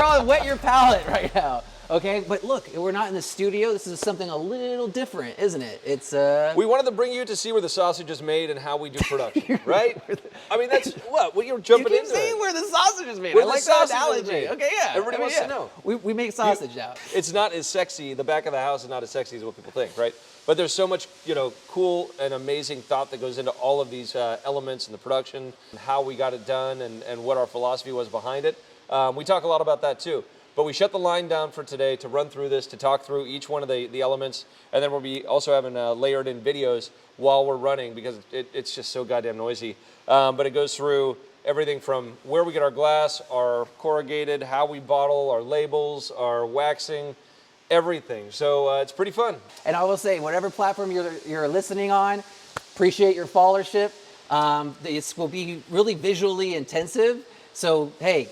We're on Wet Your Palate right now. Okay, but look, we're not in the studio. This is something a little different, isn't it? It's We wanted to bring you to see where the sausage is made and how we do production, right? I mean, that's what you're jumping into. You keep saying where the sausage is made. Where I the like that sausage is analogy. made. Okay, yeah. Everybody wants to know. We make sausage now. It's not as sexy. The back of the house is not as sexy as what people think, right? But there's so much, cool and amazing thought that goes into all of these elements in the production, and how we got it done, and what our philosophy was behind it. We talk a lot about that too. But we shut the line down for today to run through this, to talk through each one of the elements, and then we'll be also having layered in videos while we're running because it's just so goddamn noisy. But it goes through everything from where we get our glass, our corrugated, how we bottle, our labels, our waxing, everything. So it's pretty fun. And I will say, whatever platform you're listening on, appreciate your followership. This will be really visually intensive. So, hey,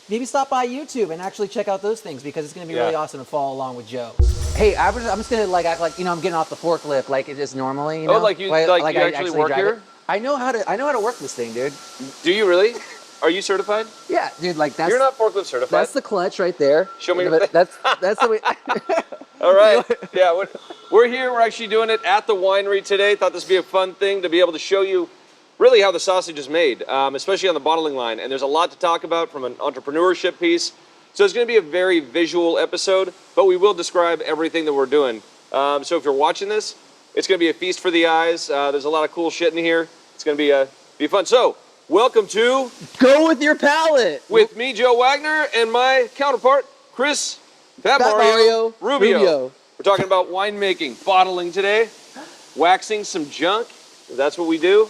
maybe stop by YouTube and actually check out those things because it's going to be really awesome to follow along with Joe. Hey, I'm just going to act like, I'm getting off the forklift like it is normally, Oh, like you actually work here? It. I know how to work this thing, dude. Do you really? Are you certified? Yeah, dude, that's... You're not forklift certified. That's the clutch right there. Show me That's the way... All right. Yeah, we're here. We're actually doing it at the winery today. Thought this would be a fun thing to be able to show you really how the sausage is made, especially on the bottling line. And there's a lot to talk about from an entrepreneurship piece. So it's going to be a very visual episode, but we will describe everything that we're doing. So if you're watching this, it's going to be a feast for the eyes. There's a lot of cool shit in here. It's going to be fun. So welcome to Go With Your Palate with me, Joe Wagner, and my counterpart, Chris Fat Mario Rubio. We're talking about winemaking, bottling today, waxing some junk. That's what we do.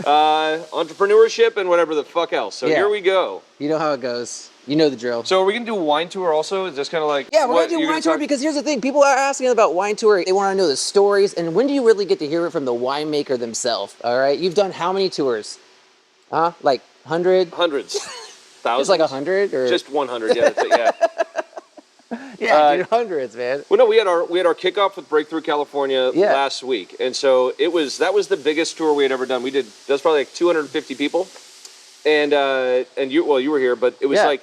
Entrepreneurship and whatever the fuck else. So here we go. You know how it goes. You know the drill. So are we gonna do a wine tour also? Is this kind of like... Yeah, we're gonna do a wine tour because here's the thing. People are asking about wine tour. They want to know the stories. And when do you really get to hear it from the winemaker themselves? All right. You've done how many tours? Like 100? Hundreds. Thousands. Just like 100 or... Just 100, yeah. That's it, yeah. Yeah, dude, hundreds, man. Well, no, we had our kickoff with Breakthrough California last week, and so that was the biggest tour we had ever done. That's probably like 250 people, and you were here, but it was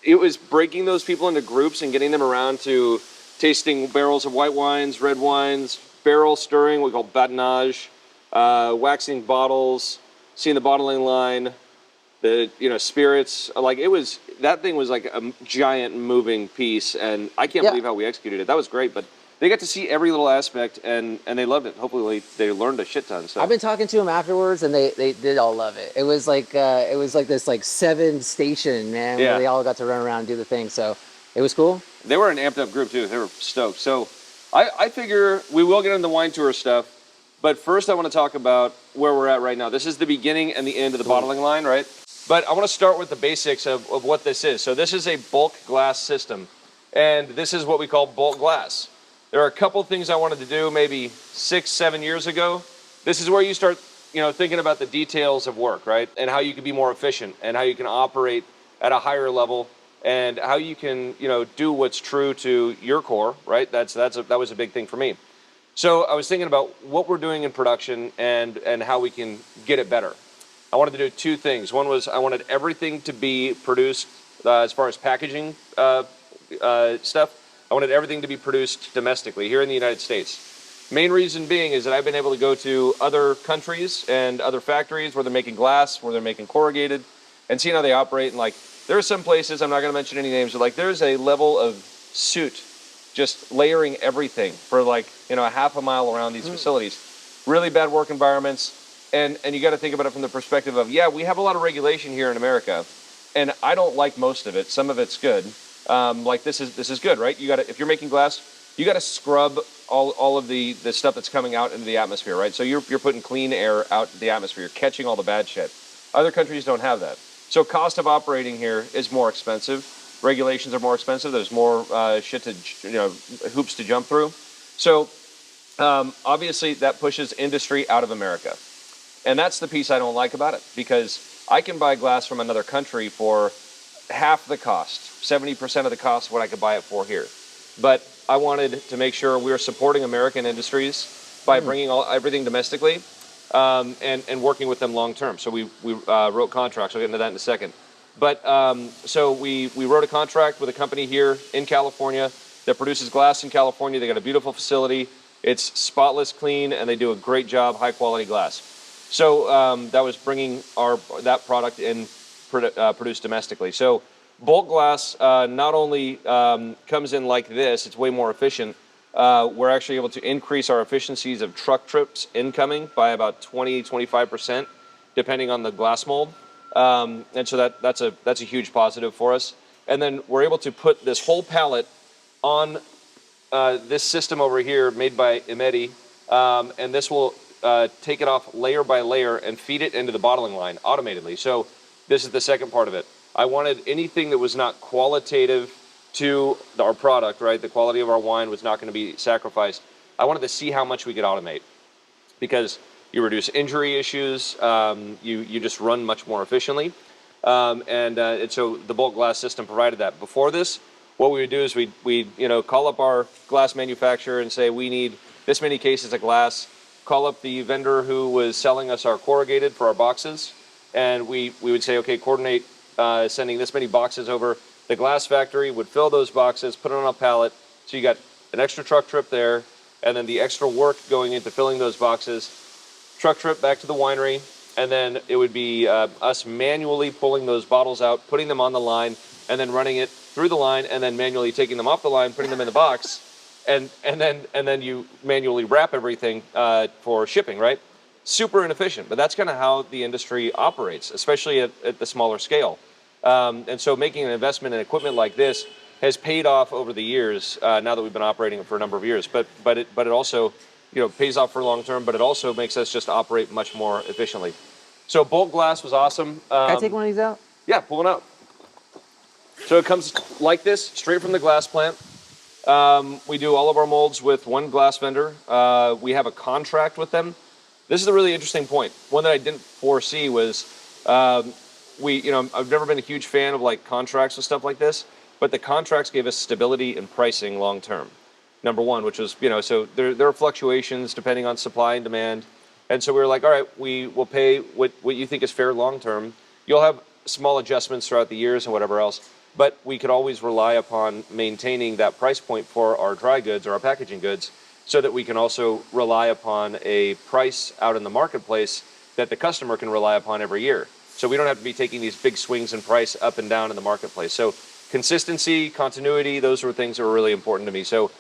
it was breaking those people into groups and getting them around to tasting barrels of white wines, red wines, barrel stirring, we call batonnage, waxing bottles, seeing the bottling line, the spirits. Like that thing was like a giant moving piece, and I can't believe how we executed it. That was great, but they got to see every little aspect, and they loved it. Hopefully they learned a shit ton. So I've been talking to them afterwards, and they did all love it. It was like this 7 station, man, where they all got to run around and do the thing. So it was cool. They were an amped up group too. They were stoked. So I figure we will get into the wine tour stuff, but first I want to talk about where we're at right now. This is the beginning and the end of the bottling line, right? But I want to start with the basics of what this is. So this is a bulk glass system, and this is what we call bulk glass. There are a couple things I wanted to do maybe 6-7 years ago. This is where you start, thinking about the details of work, right? And how you can be more efficient, and how you can operate at a higher level, and how you can, do what's true to your core, right? That was a big thing for me. So I was thinking about what we're doing in production and how we can get it better. I wanted to do 2 things. One was I wanted everything to be produced, as far as packaging stuff, I wanted everything to be produced domestically here in the United States. Main reason being is that I've been able to go to other countries and other factories where they're making glass, where they're making corrugated, and seeing how they operate. And there are some places, I'm not going to mention any names, but there's a level of soot just layering everything for a half a mile around these facilities. Really bad work environments. And you got to think about it from the perspective of, we have a lot of regulation here in America, and I don't like most of it. Some of it's good. This is good, right? If you're making glass, you got to scrub all of the stuff that's coming out into the atmosphere, right? So you're putting clean air out into the atmosphere. You're catching all the bad shit. Other countries don't have that. So cost of operating here is more expensive. Regulations are more expensive. There's more hoops to jump through. So obviously that pushes industry out of America. And that's the piece I don't like about it, because I can buy glass from another country for half the cost, 70% of the cost of what I could buy it for here. But I wanted to make sure we were supporting American industries by bringing everything domestically and working with them long term. So we wrote contracts. I'll get into that in a second. But so we wrote a contract with a company here in California that produces glass in California. They got a beautiful facility. It's spotless, clean, and they do a great job, high quality glass. So that was bringing that product in produced domestically. So bulk glass not only comes in like this, it's way more efficient. We're actually able to increase our efficiencies of truck trips incoming by about 20-25%, depending on the glass mold. And so that's a huge positive for us. And then we're able to put this whole pallet on this system over here made by Emedi, and this will take it off layer by layer and feed it into the bottling line automatedly. So this is the second part of it. I wanted anything that was not qualitative to our product, right? The quality of our wine was not going to be sacrificed. I wanted to see how much we could automate, because you reduce injury issues, you just run much more efficiently, and so the bulk glass system provided that. Before this, what we would do is we'd call up our glass manufacturer and say we need this many cases of glass. Call up the vendor who was selling us our corrugated for our boxes, and we would say, okay, coordinate sending this many boxes over. The glass factory would fill those boxes, put it on a pallet, so you got an extra truck trip there, and then the extra work going into filling those boxes, truck trip back to the winery, and then it would be us manually pulling those bottles out, putting them on the line, and then running it through the line, and then manually taking them off the line, putting them in the box, and then you manually wrap everything for shipping, right? Super inefficient, but that's kind of how the industry operates, especially at the smaller scale. And so making an investment in equipment like this has paid off over the years. Now that we've been operating it for a number of years, but it also pays off for long term. But it also makes us just operate much more efficiently. So bulk glass was awesome. Can I take one of these out? Yeah, pull it out. So it comes like this, straight from the glass plant. We do all of our molds with one glass vendor. We have a contract with them. This is a really interesting point. One that I didn't foresee was I've never been a huge fan of like contracts and stuff like this, but the contracts gave us stability in pricing long term. Number one, which was so there are fluctuations depending on supply and demand, and so we were like, all right, we will pay what you think is fair long term. You'll have small adjustments throughout the years and whatever else, but we could always rely upon maintaining that price point for our dry goods or our packaging goods, so that we can also rely upon a price out in the marketplace that the customer can rely upon every year. So we don't have to be taking these big swings in price up and down in the marketplace. So consistency, continuity, those were things that were really important to me. So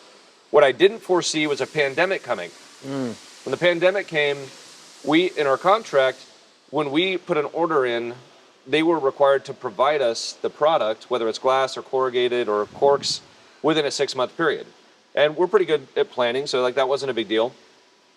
what I didn't foresee was a pandemic coming. When the pandemic came, in our contract, when we put an order in, they were required to provide us the product, whether it's glass or corrugated or corks, within a 6-month period. And we're pretty good at planning, so like that wasn't a big deal.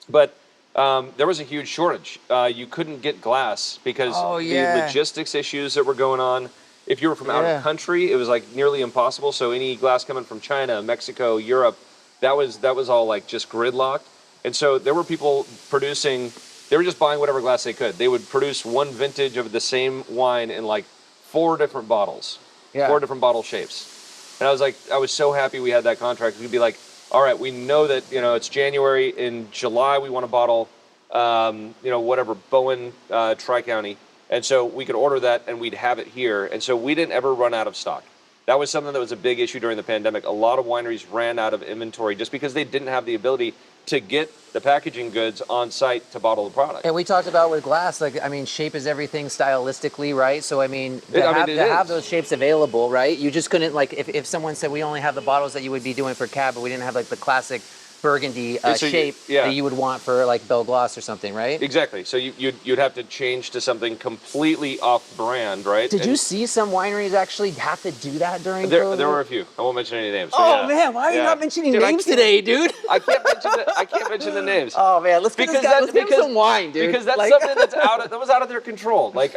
But there was a huge shortage. You couldn't get glass because the logistics issues that were going on. If you were from out of country, it was like nearly impossible. So any glass coming from China, Mexico, Europe, that was all like just gridlocked. And so there were people producing. They were just buying whatever glass they could. They would produce one vintage of the same wine in like 4 different bottles, 4 different bottle shapes. And I was so happy we had that contract. We'd be like, all right, we know that, it's January. In July, we want to bottle, whatever, Bowen, Tri-County. And so we could order that and we'd have it here. And so we didn't ever run out of stock. That was something that was a big issue during the pandemic. A lot of wineries ran out of inventory just because they didn't have the ability to get the packaging goods on site to bottle the product. And we talked about with glass, shape is everything stylistically, right? So, to have those shapes available, right? You just couldn't, if someone said we only have the bottles that you would be doing for Cab, but we didn't have, the classic burgundy shape that you would want for, Belle Gloss or something, right? Exactly. So you'd have to change to something completely off-brand, right? Did you see some wineries actually have to do that during COVID? There were a few. I won't mention any names. Man, why are you not mentioning names today, dude? I can't mention the names. Oh man, let's give him some wine, dude. Because that's something that was out of their control. That's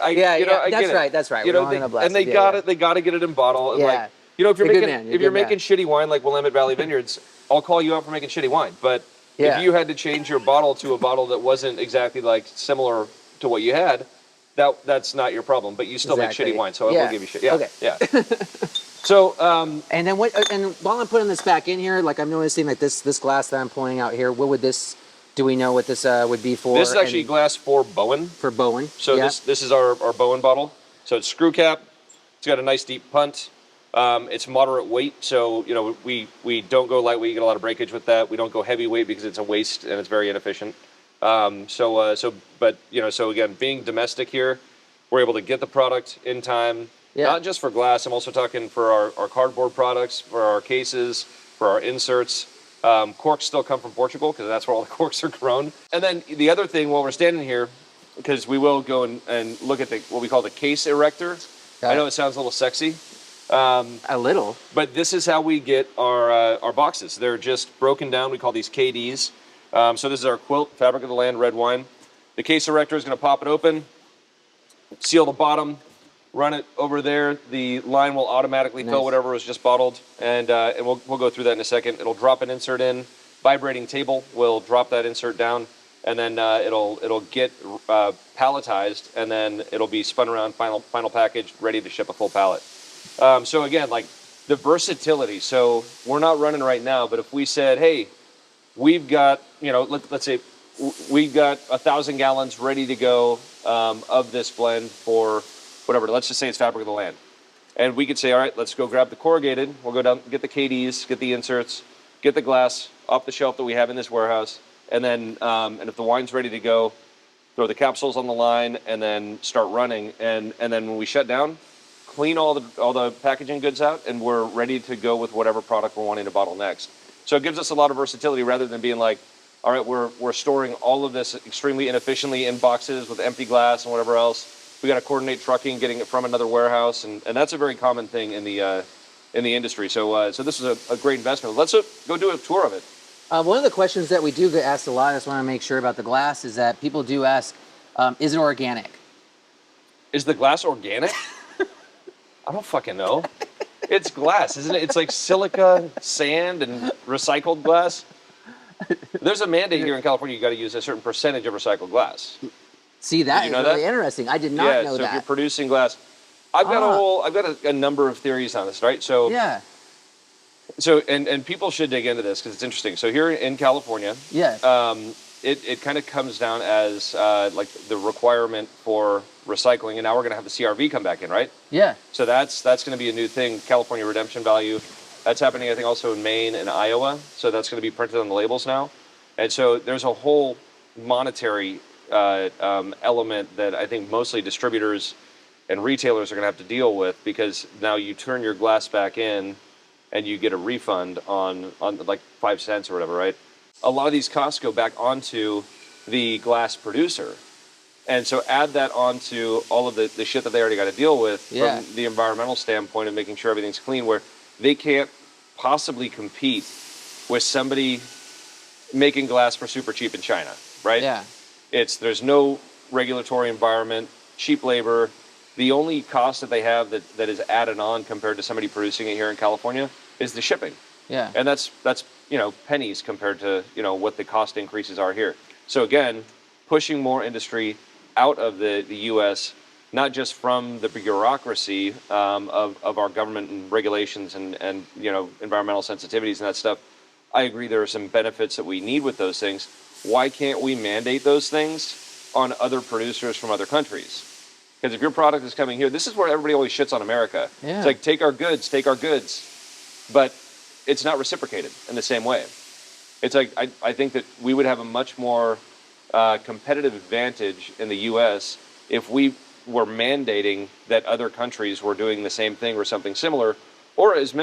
right. And they got to get it in bottle. And if you're making shitty wine like Willamette Valley Vineyards, I'll call you out for making shitty wine. But if you had to change your bottle to a bottle that wasn't exactly similar to what you had, that's not your problem. But you still make shitty wine, so I will give you shit. Yeah. Okay. Yeah. So and then what? And while I'm putting this back in here, I'm noticing this glass that I'm pulling out here. What would this? Do we know what this would be for? This is actually glass for Bowen. For Bowen. So this is our Bowen bottle. So it's screw cap, It's got a nice deep punt. It's moderate weight, so we don't go lightweight. You get a lot of breakage with that. We don't go heavyweight because it's a waste and it's very inefficient. So again, being domestic here, we're able to get the product in time. Yeah. Not just for glass. I'm also talking for our cardboard products, for our cases, for our inserts. Corks still come from Portugal because that's where all the corks are grown. And then the other thing, while we're standing here, because we will go and look at what we call the case erector. Okay. I know it sounds a little sexy. A little. But this is how we get our boxes. They're just broken down. We call these KDs. So this is our quilt, Fabric of the Land, red wine. The case erector is going to pop it open, seal the bottom, run it over there. The line will automatically fill whatever was just bottled, and we'll go through that in a second. It'll drop an insert in. Vibrating table will drop that insert down, and then it'll get palletized, and then it'll be spun around, final package, ready to ship a full pallet. So again, like the versatility. So we're not running right now, but if we said, hey, we've got, let's say we've got 1,000 gallons ready to go of this blend for whatever. Let's just say it's Fabric of the Land. And we could say, all right, let's go grab the corrugated. We'll go down, get the KDs, get the inserts, get the glass off the shelf that we have in this warehouse. And then, and if the wine's ready to go, throw the capsules on the line and then start running. And then when we shut down, clean all the packaging goods out, and we're ready to go with whatever product we're wanting to bottle next. So it gives us a lot of versatility rather than being like, all right, we're storing all of this extremely inefficiently in boxes with empty glass and whatever else. We got to coordinate trucking, getting it from another warehouse, and that's a very common thing in the industry. So this is a great investment. Let's go do a tour of it. One of the questions that we do get asked a lot, I just want to make sure about the glass, is that people do ask, is it organic? Is the glass organic? I don't fucking know. It's glass, isn't it? It's like silica, sand, and recycled glass. There's a mandate here in California. You got to use a certain percentage of recycled glass. See, that is really interesting. I did not know that. that. If you're producing glass, I've got a number of theories on this, right? So yeah. So and people should dig into this because it's interesting. So here in California, it kind of comes down as like the requirement for recycling, and now we're going to have the CRV come back in, right? Yeah. So that's going to be a new thing, California redemption value. That's happening, I think, also in Maine and Iowa. So that's going to be printed on the labels now. And so there's a whole monetary element that I think mostly distributors and retailers are going to have to deal with, because now you turn your glass back in and you get a refund on like 5 cents or whatever, right? A lot of these costs go back onto the glass producer. And so add that onto all of the shit that they already got to deal with from the environmental standpoint of making sure everything's clean, where they can't possibly compete with somebody making glass for super cheap in China, right? Yeah. There's no regulatory environment, cheap labor. The only cost that they have that is added on compared to somebody producing it here in California is the shipping. Yeah. And that's pennies compared to what the cost increases are here. So again, pushing more industry out of the U.S., not just from the bureaucracy of our government and regulations and environmental sensitivities and that stuff. I agree there are some benefits that we need with those things. Why can't we mandate those things on other producers from other countries? Because if your product is coming here, this is where everybody always shits on America. Yeah. It's like, take our goods. But it's not reciprocated in the same way. It's like, I think that we would have a much more competitive advantage in the U.S. if we were mandating that other countries were doing the same thing or something similar, or as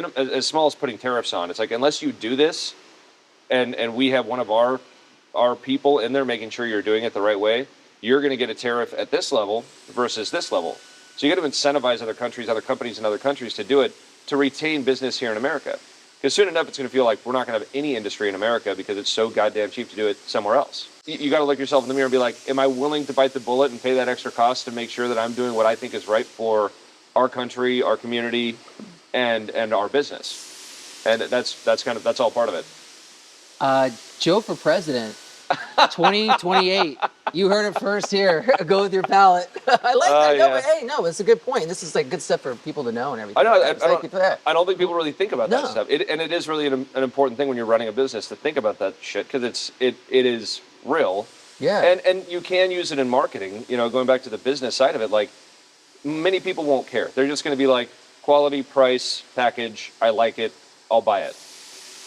small as putting tariffs on. It's like, unless you do this, and we have one of our people in there making sure you're doing it the right way, you're going to get a tariff at this level versus this level. So you got to incentivize other countries, other companies in other countries to do it, to retain business here in America. Because soon enough, it's going to feel like we're not going to have any industry in America because it's so goddamn cheap to do it somewhere else. You got to look yourself in the mirror and be like, am I willing to bite the bullet and pay that extra cost to make sure that I'm doing what I think is right for our country, our community, and our business? And that's all part of it. Joe for president, 2028. You heard it first here. Go with your palate. I like that. No, but hey, no, it's a good point. This is like good stuff for people to know and everything. I know. I don't think people really think about that stuff. And it is really an important thing when you're running a business to think about that shit, because it is real. Yeah. And you can use it in marketing. Going back to the business side of it, like many people won't care. They're just going to be like, quality, price, package, I like it, I'll buy it.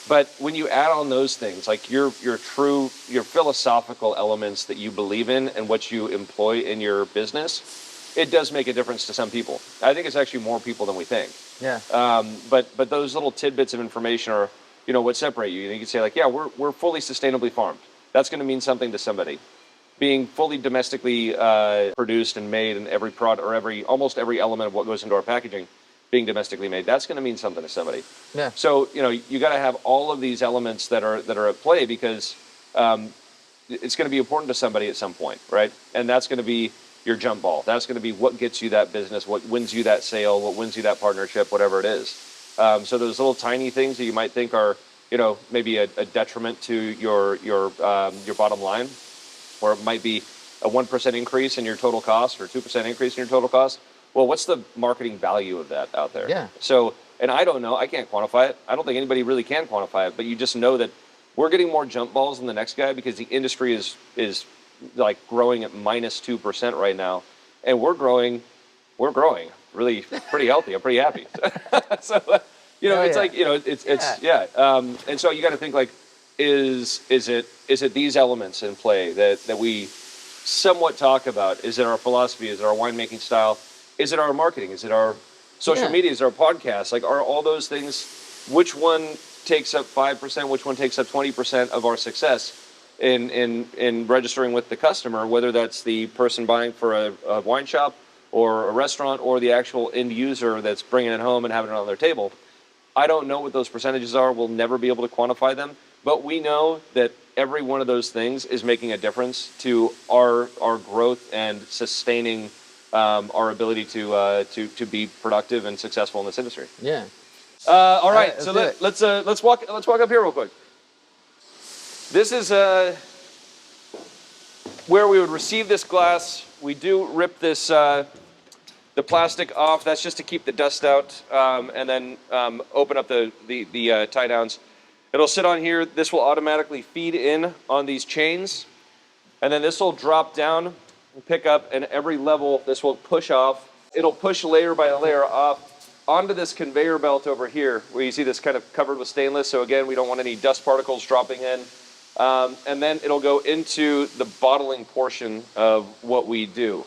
But when you add on those things, like your philosophical elements that you believe in and what you employ in your business, it does make a difference to some people. I think it's actually more people than we think. Yeah. But those little tidbits of information are, what separate you. You can say like, yeah, we're fully sustainably farmed. That's going to mean something to somebody. Being fully domestically produced and made, and every product or almost every element of what goes into our packaging being domestically made, that's going to mean something to somebody. Yeah. So you got to have all of these elements that are at play, because it's going to be important to somebody at some point, right? And that's going to be your jump ball. That's going to be what gets you that business, what wins you that sale, what wins you that partnership, whatever it is. So those little tiny things that you might think are maybe a detriment to your bottom line, or it might be a 1% increase in your total cost or 2% increase in your total cost. Well, what's the marketing value of that out there? Yeah. So, and I don't know, I can't quantify it. I don't think anybody really can quantify it, but you just know that we're getting more jump balls than the next guy, because the industry is like growing at -2% right now, and we're growing really pretty healthy. I'm pretty happy. So, it's like, and so you got to think like, is it these elements in play that we somewhat talk about? Is it our philosophy? Is it our winemaking style? Is it our marketing? Is it our social media? Is it our podcast? Like, are all those things, which one takes up 5%, which one takes up 20% of our success in registering with the customer, whether that's the person buying for a wine shop or a restaurant, or the actual end user that's bringing it home and having it on their table? I don't know what those percentages are. We'll never be able to quantify them, but we know that every one of those things is making a difference to our growth and sustaining our ability to be productive and successful in this industry. Yeah. All right. So let's walk up here real quick. This is where we would receive this glass. We do rip this the plastic off. That's just to keep the dust out, and then open up the tie downs. It'll sit on here. This will automatically feed in on these chains, and then this will drop down and pick up, and every level this will push off. It'll push layer by layer off onto this conveyor belt over here, where you see this kind of covered with stainless. So again, we don't want any dust particles dropping in. And then it'll go into the bottling portion of what we do.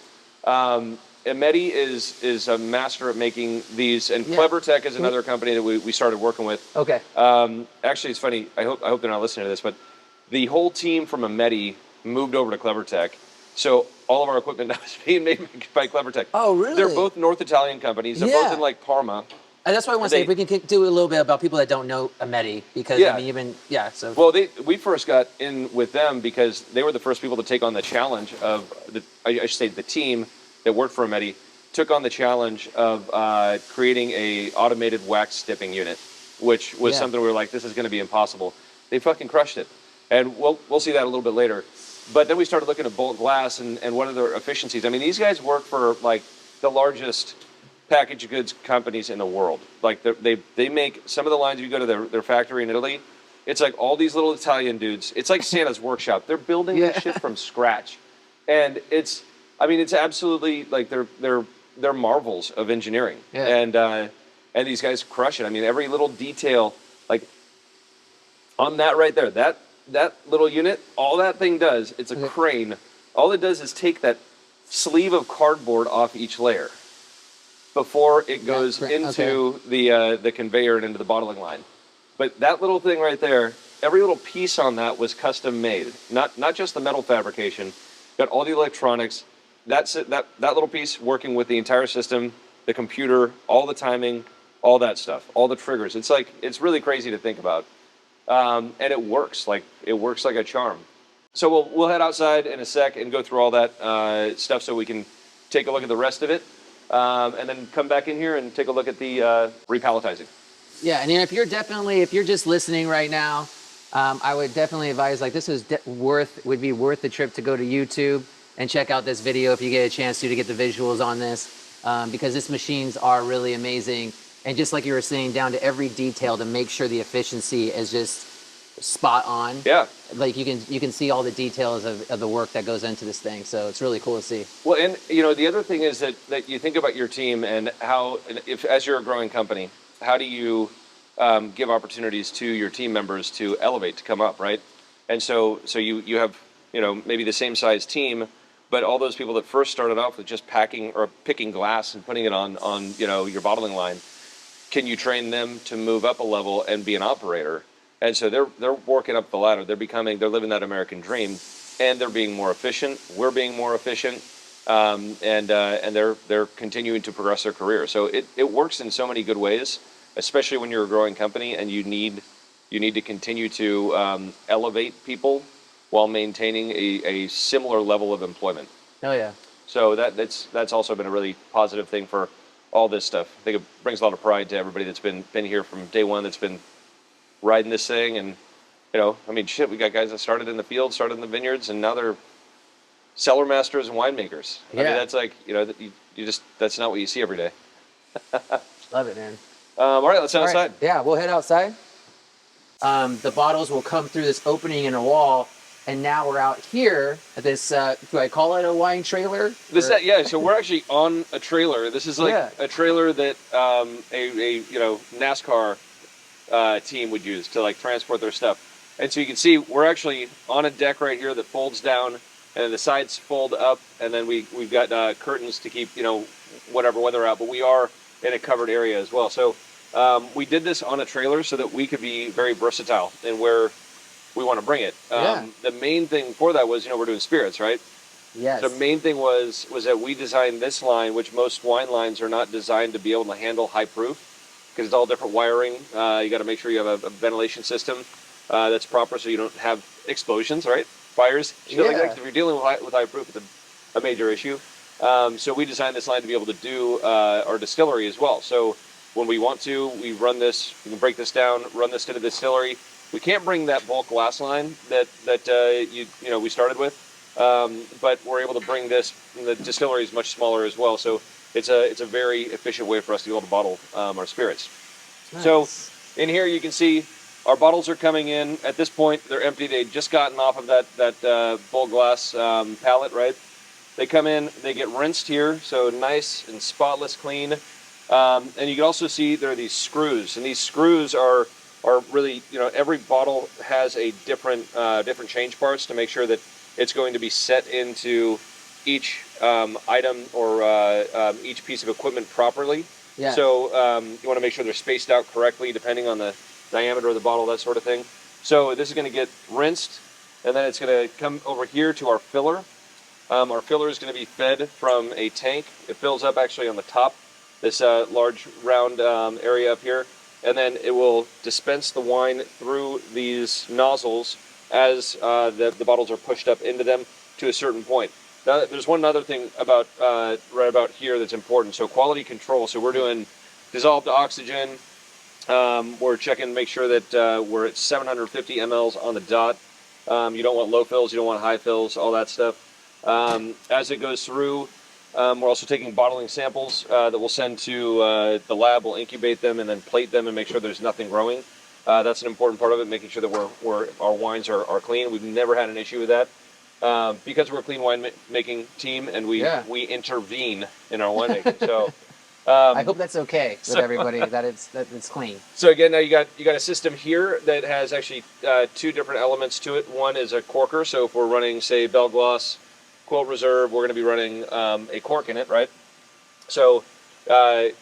Emeti is a master at making these, and Clever Tech is another company that we started working with. Okay. Actually, it's funny. I hope they're not listening to this, but the whole team from Emeti moved over to Clever Tech. So all of our equipment now is being made by Clever Tech. Oh, really? They're both North Italian companies. They're both in like Parma. And that's why I want to say, if we can do a little bit about people that don't know Emeti, because I mean, so. Well, we first got in with them because they were the first people to take on the challenge of I should say the team that worked for Emeti took on the challenge of creating a automated wax dipping unit, which was something we were like, this is going to be impossible. They fucking crushed it, and we'll see that a little bit later. But then we started looking at bulk glass and what are their efficiencies. I mean, these guys work for like the largest packaged goods companies in the world. Like they make some of the lines. If you go to their factory in Italy, it's like all these little Italian dudes. It's like Santa's workshop. They're building this shit from scratch, and it's absolutely like they're marvels of engineering. And these guys crush it. I mean, every little detail, like on that right there, that little unit, all that thing does, it's a crane. All it does is take that sleeve of cardboard off each layer before it goes into the conveyor and into the bottling line. But that little thing right there, every little piece on that was custom made. Not just the metal fabrication, got all the electronics. That's it, that little piece working with the entire system, the computer, all the timing, all that stuff, all the triggers. It's really crazy to think about. And it works like a charm. So we'll head outside in a sec and go through all that stuff so we can take a look at the rest of it, and then come back in here and take a look at the repalletizing. Yeah, and if you're just listening right now, I would definitely advise, like, this is would be worth the trip to go to YouTube and check out this video if you get a chance to get the visuals on this, because these machines are really amazing. And just like you were saying, down to every detail to make sure the efficiency is just spot on. Yeah. Like you can see all the details of the work that goes into this thing. So it's really cool to see. Well, and the other thing is that you think about your team and how, and if as you're a growing company, how do you give opportunities to your team members to elevate, to come up, right? And so you have maybe the same size team, but all those people that first started off with just packing or picking glass and putting it on your bottling line, can you train them to move up a level and be an operator? And so they're working up the ladder. They're living that American dream, and they're being more efficient. We're being more efficient, and they're continuing to progress their career. So it works in so many good ways, especially when you're a growing company and you need to continue to elevate people while maintaining a similar level of employment. Oh yeah. So that's also been a really positive thing for all this stuff. I think it brings a lot of pride to everybody that's been here from day one, that's been riding this thing. And shit, we got guys that started in the field, started in the vineyards, and now they're cellar masters and winemakers. Yeah. I mean, that's like that's not what you see every day. Love it, man. All right, let's head outside. Yeah, we'll head outside. The bottles will come through this opening in a wall, and now we're out here at this. Do I call it a wine trailer? So we're actually on a trailer. This is like a trailer that a NASCAR team would use to like transport their stuff. And so you can see we're actually on a deck right here that folds down, and the sides fold up, and then we've got curtains to keep whatever weather out. But we are in a covered area as well. So we did this on a trailer so that we could be very versatile in where we want to bring it. The main thing for that was we're doing spirits, right? Yes. The main thing was that we designed this line, which most wine lines are not designed to be able to handle high proof, because it's all different wiring. You got to make sure you have a ventilation system that's proper, so you don't have explosions, right? Fires. Like that. If you're dealing with high proof, it's a major issue. So we designed this line to be able to do our distillery as well. So when we want to, we run this. We can break this down, run this to the distillery. We can't bring that bulk glass line that we started with, but we're able to bring this. The distillery is much smaller as well, so it's a very efficient way for us to be able to bottle our spirits. Nice. So in here you can see our bottles are coming in. At this point, they're empty. They'd just gotten off of that bulk glass pallet, right? They come in, they get rinsed here, so nice and spotless clean. And you can also see there are these screws, and these screws are really, every bottle has a different change parts to make sure that it's going to be set into each item or each piece of equipment properly. Yeah. So you want to make sure they're spaced out correctly depending on the diameter of the bottle, that sort of thing. So this is going to get rinsed, and then it's going to come over here to our filler. Our filler is going to be fed from a tank. It fills up actually on the top, this large round area up here. And then it will dispense the wine through these nozzles as the bottles are pushed up into them to a certain point. Now, there's one other thing about right about here that's important. So quality control. So we're doing dissolved oxygen. We're checking to make sure that we're at 750 mLs on the dot. You don't want low fills. You don't want high fills. All that stuff. As it goes through, we're also taking bottling samples that we'll send to the lab. We'll incubate them and then plate them and make sure there's nothing growing. That's an important part of it, making sure that our wines are clean. We've never had an issue with that because we're a clean wine making team, and we intervene in our winemaking. So I hope that's okay with everybody that it's clean. So again, now you got a system here that has actually two different elements to it. One is a corker. So if we're running, say, Bell Gloss, Quilt Reserve, we're going to be running a cork in it, right? So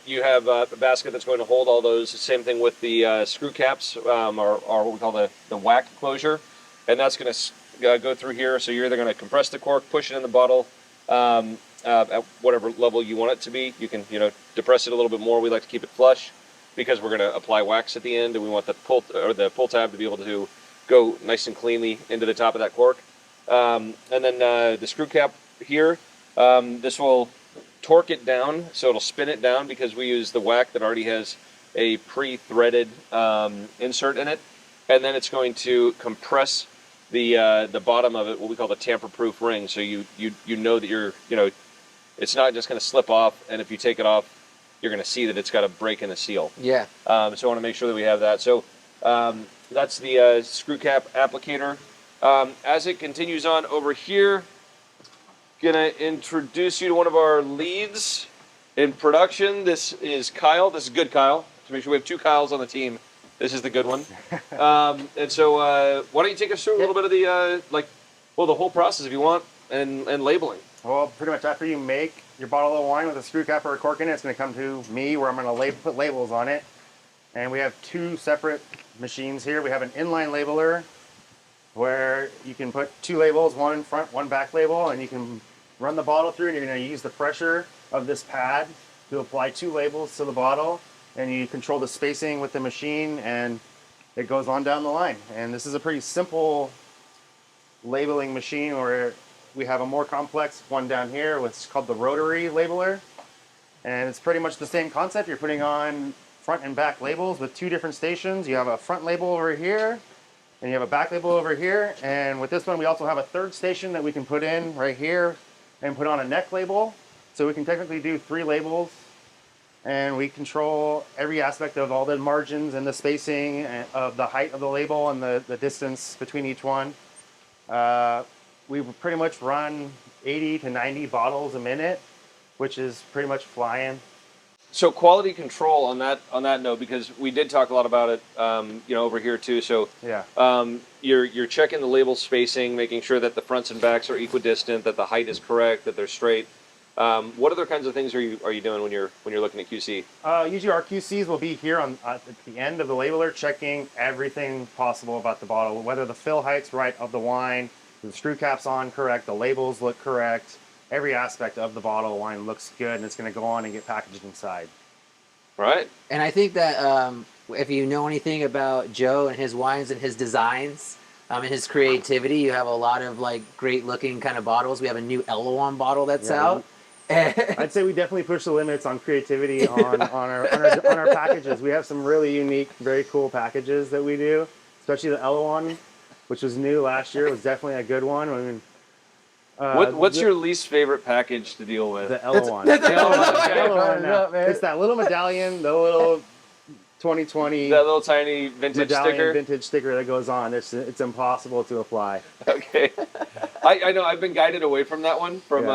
you have a basket that's going to hold all those. Same thing with the screw caps, or what we call the whack closure, and that's going to go through here. So you're either going to compress the cork, push it in the bottle at whatever level you want it to be. You can depress it a little bit more. We like to keep it flush because we're going to apply wax at the end, and we want the pull tab to be able to go nice and cleanly into the top of that cork. And then the screw cap here, this will torque it down, so it'll spin it down because we use the whack that already has a pre-threaded insert in it, and then it's going to compress the bottom of it, what we call the tamper-proof ring. So you know that it's not just going to slip off, and if you take it off, you're going to see that it's got a break in the seal. Yeah. So I want to make sure that we have that. So That's the screw cap applicator. As it continues on over here, gonna introduce you to one of our leads in production. This is Kyle. This is good Kyle. To make sure we have 2 Kyles on the team. This is the good one. And so why don't you take us through a little bit of the the whole process if you want, and labeling. Well, pretty much after you make your bottle of wine with a screw cap or a cork in it, it's going to come to me where I'm going to put labels on it. And we have 2 separate machines here. We have an inline labeler where you can put 2 labels, one front, one back label, and you can run the bottle through, and you're going to use the pressure of this pad to apply 2 labels to the bottle, and you control the spacing with the machine, and it goes on down the line. And this is a pretty simple labeling machine where we have a more complex one down here, which is called the rotary labeler. And it's pretty much the same concept. You're putting on front and back labels with 2 different stations. You have a front label over here, and you have a back label over here. And with this one, we also have a 3rd station that we can put in right here and put on a neck label. So we can technically do 3 labels, and we control every aspect of all the margins and the spacing of the height of the label and the distance between each one. We pretty much run 80 to 90 bottles a minute, which is pretty much flying. So quality control on that note, because we did talk a lot about it, over here too. So Yeah. You're checking the label spacing, making sure that the fronts and backs are equidistant, that the height is correct, that they're straight. What other kinds of things are you doing when you're looking at QC? Usually our QCs will be here at the end of the labeler, checking everything possible about the bottle, whether the fill height's right of the wine, the screw cap's on correct, the labels look correct, every aspect of the bottle of wine looks good, and it's going to go on and get packaged inside. Right. And I think that if you know anything about Joe and his wines and his designs and his creativity, you have a lot of great looking kind of bottles. We have a new E41 bottle that's out. I'd say we definitely push the limits on creativity on our packages. We have some really unique, very cool packages that we do, especially the E41, which was new last year. It was definitely a good one. I mean, what's your least favorite package to deal with? The E41. It's that little medallion, the little 2020 that little tiny vintage sticker. Vintage sticker that goes on. It's impossible to apply. Okay. I know I've been guided away from that one from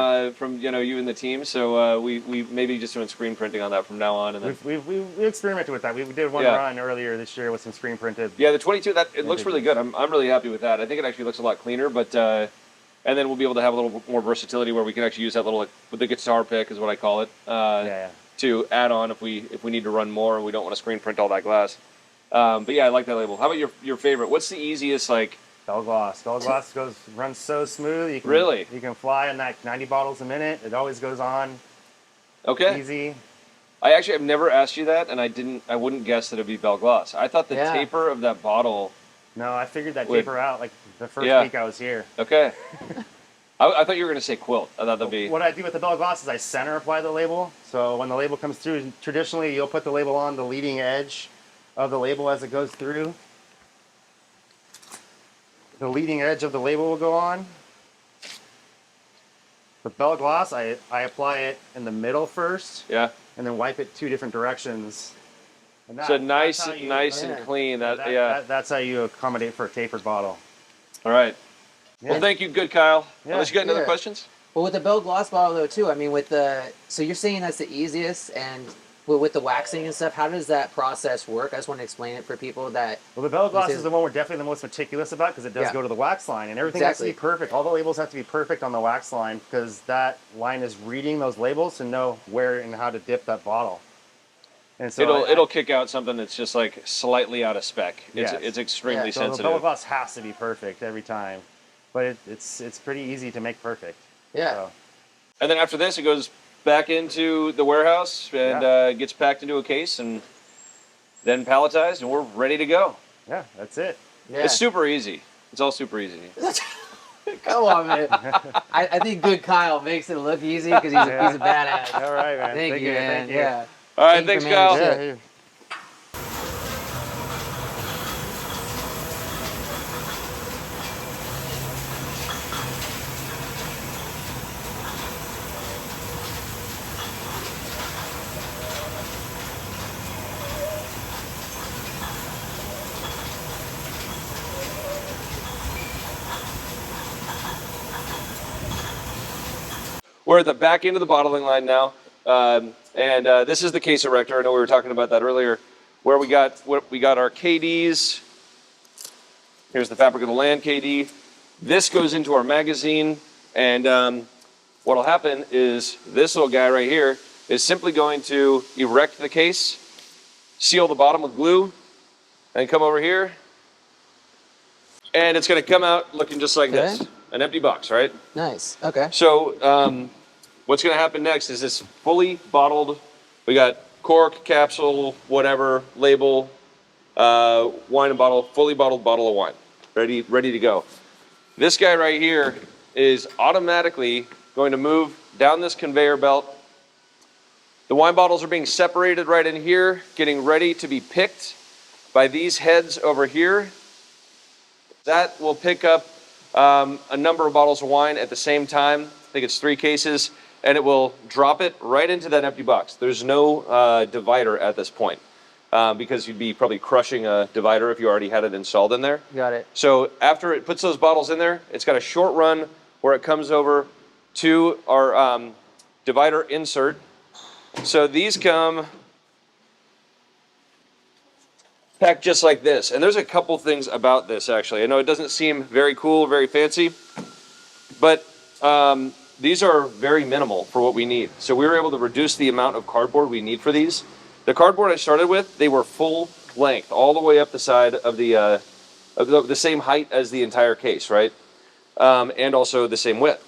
you and the team. So we maybe just doing screen printing on that from now on. And then we experimented with that. We did one run earlier this year with some screen printed. Yeah, the 22 it looks really good. I'm really happy with that. I think it actually looks a lot cleaner, but and then we'll be able to have a little more versatility where we can actually use that little with the guitar pick is what I call it. To add on if we need to run more and we don't want to screen print all that glass. But yeah, I like that label. How about your favorite? What's the easiest Bell gloss. Bell gloss runs so smooth. You can fly on that 90 bottles a minute. It always goes on. Okay. Easy. I actually have never asked you that, and I wouldn't guess that it'd be Bell gloss. I thought the taper of that bottle. No, I figured that taper out the first week I was here. Okay. I thought you were going to say quilt. I thought that'd be... What I do with the Bell gloss is I center apply the label. So when the label comes through, traditionally you'll put the label on the leading edge of the label as it goes through. The leading edge of the label will go on. With Bell gloss, I apply it in the middle first. Yeah. And then wipe it 2 different directions. And so nice and clean. That's how you accommodate for a tapered bottle. All right. Yeah. Well, thank you, good Kyle. Yeah. Unless you got any other questions? Well, with the Bell Gloss bottle though too, I mean, so you're saying that's the easiest, and with the waxing and stuff, how does that process work? I just want to explain it for people that. Well, the Bell Gloss is the one we're definitely the most meticulous about because it does go to the wax line, and everything has to be perfect. All the labels have to be perfect on the wax line because that line is reading those labels to know where and how to dip that bottle. And so it'll kick out something that's just slightly out of spec. It's extremely sensitive. So the Bell Gloss has to be perfect every time. But it's pretty easy to make perfect. Yeah. So. And then after this, it goes back into the warehouse and gets packed into a case and then palletized, and we're ready to go. Yeah, that's it. Yeah. It's super easy. It's all super easy. Come on, man. I think good Kyle makes it look easy because he's a badass. All right, man. Thank you, man. Thank you. Yeah. All right, thanks, Kyle. Yeah. we're at the back end of the bottling line now. This is the case erector. I know we were talking about that earlier, where we got our KDs. Here's the fabric of the land KD. This goes into our magazine, and what'll happen is this little guy right here is simply going to erect the case, seal the bottom with glue, and come over here, and it's going to come out looking just like this, an empty box, right? Nice. Okay. So what's going to happen next is this fully bottled. We got cork, capsule, whatever, label, wine and bottle, fully bottled bottle of wine, ready to go. This guy right here is automatically going to move down this conveyor belt. The wine bottles are being separated right in here, getting ready to be picked by these heads over here. That will pick up a number of bottles of wine at the same time. I think it's 3 cases, and it will drop it right into that empty box. There's no divider at this point because you'd be probably crushing a divider if you already had it installed in there. Got it. So after it puts those bottles in there, it's got a short run where it comes over to our divider insert. So these come packed just like this. And there's a couple things about this, actually. I know it doesn't seem very cool, very fancy, but these are very minimal for what we need. So we were able to reduce the amount of cardboard we need for these. The cardboard I started with, they were full length, all the way up the side of the same height as the entire case, right? And also the same width.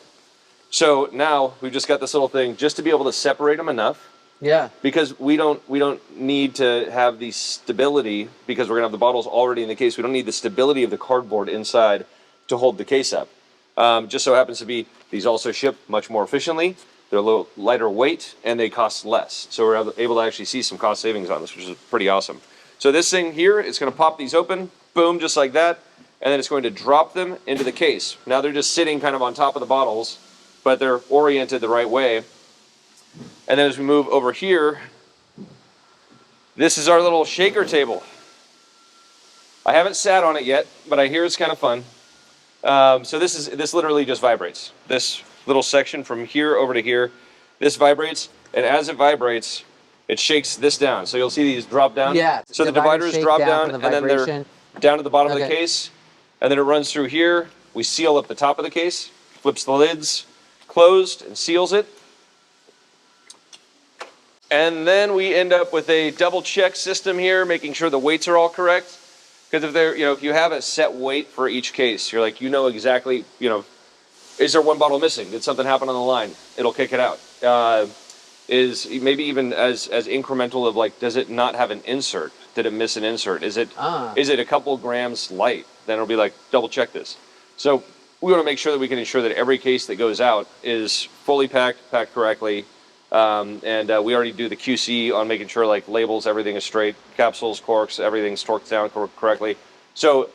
So now we've just got this little thing just to be able to separate them enough. Yeah. Because we don't need to have the stability, because we're gonna have the bottles already in the case. We don't need the stability of the cardboard inside to hold the case up. Just so happens to be these also ship much more efficiently. They're a little lighter weight and they cost less. So we're able to actually see some cost savings on this, which is pretty awesome. So this thing here, it's gonna pop these open, boom, just like that, and then it's going to drop them into the case. Now they're just sitting kind of on top of the bottles, but they're oriented the right way. And then as we move over here, this is our little shaker table. I haven't sat on it yet, but I hear it's kind of fun. So this literally just vibrates. This little section from here over to here, this vibrates, and as it vibrates, it shakes this down. So you'll see these drop down. Yeah. So the dividers drop down, and then they're down to the bottom of the case, and then it runs through here. We seal up the top of the case, flips the lids closed, and seals it. And then we end up with a double check system here, making sure the weights are all correct. Because if you have a set weight for each case, you're like, exactly, is there one bottle missing? Did something happen on the line? It'll kick it out. Is maybe even as incremental of like, does it not have an insert? Did it miss an insert? Is it a couple grams light? Then it'll be like, double check this. So we want to make sure that we can ensure that every case that goes out is fully packed correctly. And we already do the QC on making sure like labels, everything is straight, capsules, corks, everything's torqued down correctly. So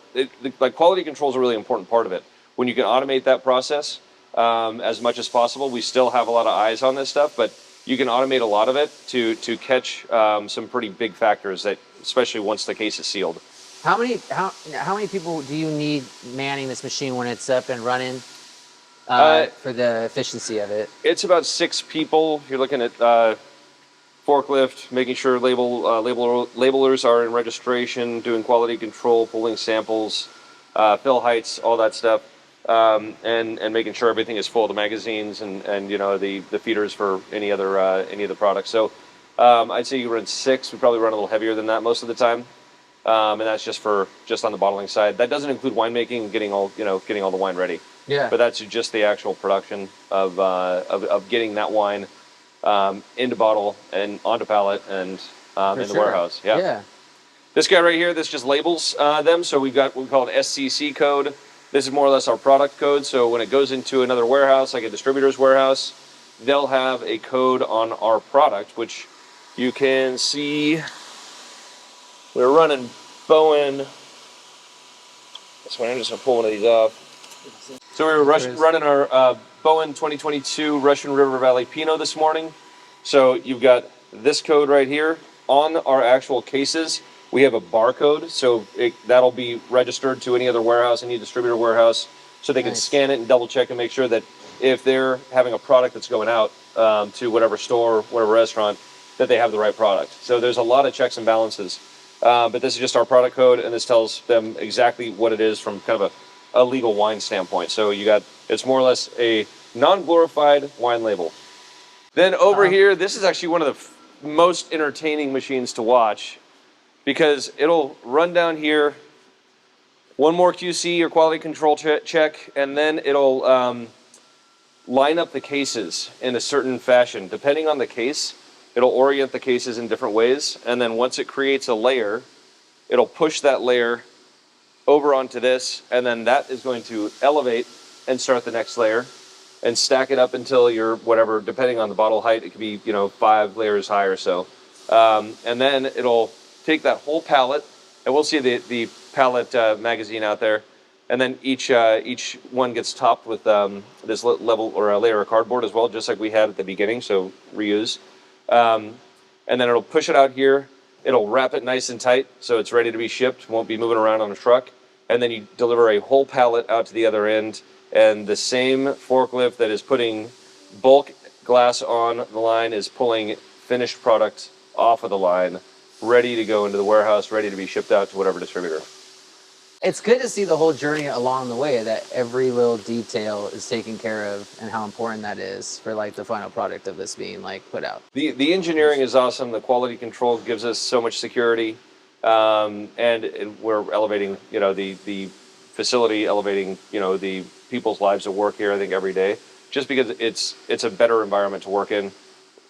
quality control is a really important part of it. When you can automate that process as much as possible, we still have a lot of eyes on this stuff, but you can automate a lot of it to catch some pretty big factors that, especially once the case is sealed. How many people do you need manning this machine when it's up and running? For the efficiency of it? It's about 6 people. You're looking at forklift, making sure labelers are in registration, doing quality control, pulling samples, fill heights, all that stuff, and making sure everything is full of the magazines and the feeders for any of the products. So I'd say you run 6. We probably run a little heavier than that most of the time, and that's just on the bottling side. That doesn't include winemaking and getting all the wine ready. Yeah. But that's just the actual production of getting that wine into bottle and onto pallet and in the warehouse. Yeah. Yeah. This guy right here, this just labels them. So we've got what we call an SCC code. This is more or less our product code. So when it goes into another warehouse, like a distributor's warehouse, they'll have a code on our product, which you can see. We're running Bowen. That's why I'm just going to pull one of these off. So we were running our Bowen 2022 Russian River Valley Pinot this morning. So you've got this code right here. On our actual cases, we have a barcode, so that'll be registered to any other warehouse, any distributor warehouse, so they can scan it and double check and make sure that if they're having a product that's going out to whatever store, whatever restaurant, that they have the right product. So there's a lot of checks and balances. But this is just our product code, and this tells them exactly what it is from kind of a legal wine standpoint. So it's more or less a non-glorified wine label. Then over here, this is actually one of the most entertaining machines to watch, because it'll run down here, one more QC or quality control check, and then it'll line up the cases in a certain fashion. Depending on the case, it'll orient the cases in different ways, and then once it creates a layer, it'll push that layer over onto this, and then that is going to elevate and start the next layer and stack it up until you're whatever, depending on the bottle height, it could be 5 layers high or so. And then it'll take that whole palette, and we'll see the palette magazine out there, and then each one gets topped with this level or a layer of cardboard as well, just like we had at the beginning, so reuse. And then it'll push it out here, it'll wrap it nice and tight so it's ready to be shipped, won't be moving around on a truck, and then you deliver a whole pallet out to the other end, and the same forklift that is putting bulk glass on the line is pulling finished product off of the line, ready to go into the warehouse, ready to be shipped out to whatever distributor. It's good to see the whole journey along the way, that every little detail is taken care of, and how important that is for like the final product of this being like put out. The engineering is awesome. The quality control gives us so much security, and we're elevating, the facility, elevating, the people's lives at work here. I think every day, just because it's a better environment to work in,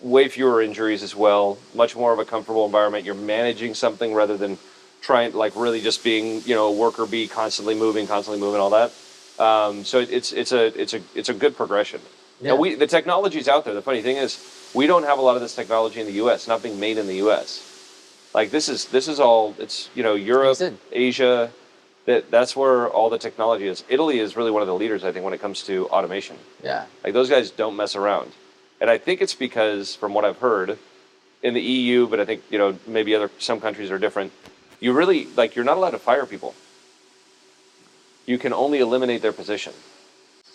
way fewer injuries as well, much more of a comfortable environment. You're managing something rather than trying really just being a worker bee, constantly moving, all that. So it's a good progression. Yeah. And the technology's out there. The funny thing is, we don't have a lot of this technology in the U.S. Not being made in the U.S. Like this is all, it's Europe, Asia. That's where all the technology is. Italy is really one of the leaders, I think, when it comes to automation. Yeah. Like those guys don't mess around, and I think it's because, from what I've heard, in the EU, but I think maybe some countries are different. You really you're not allowed to fire people. You can only eliminate their position.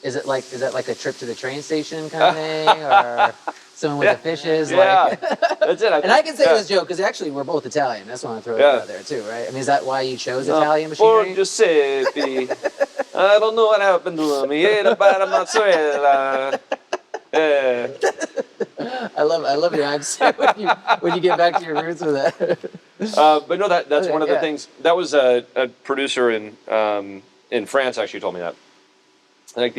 Is that like a trip to the train station kind of thing, or someone with the fishes? Yeah, that's it. I can say this joke because actually we're both Italian. That's why I throw it out there too, right? I mean, is that why you chose Italian machinery? Giuseppe, I don't know what happened to me. I love your accent when you get back to your roots with that. But no, that's one of the things. That was a producer in France actually told me that. Like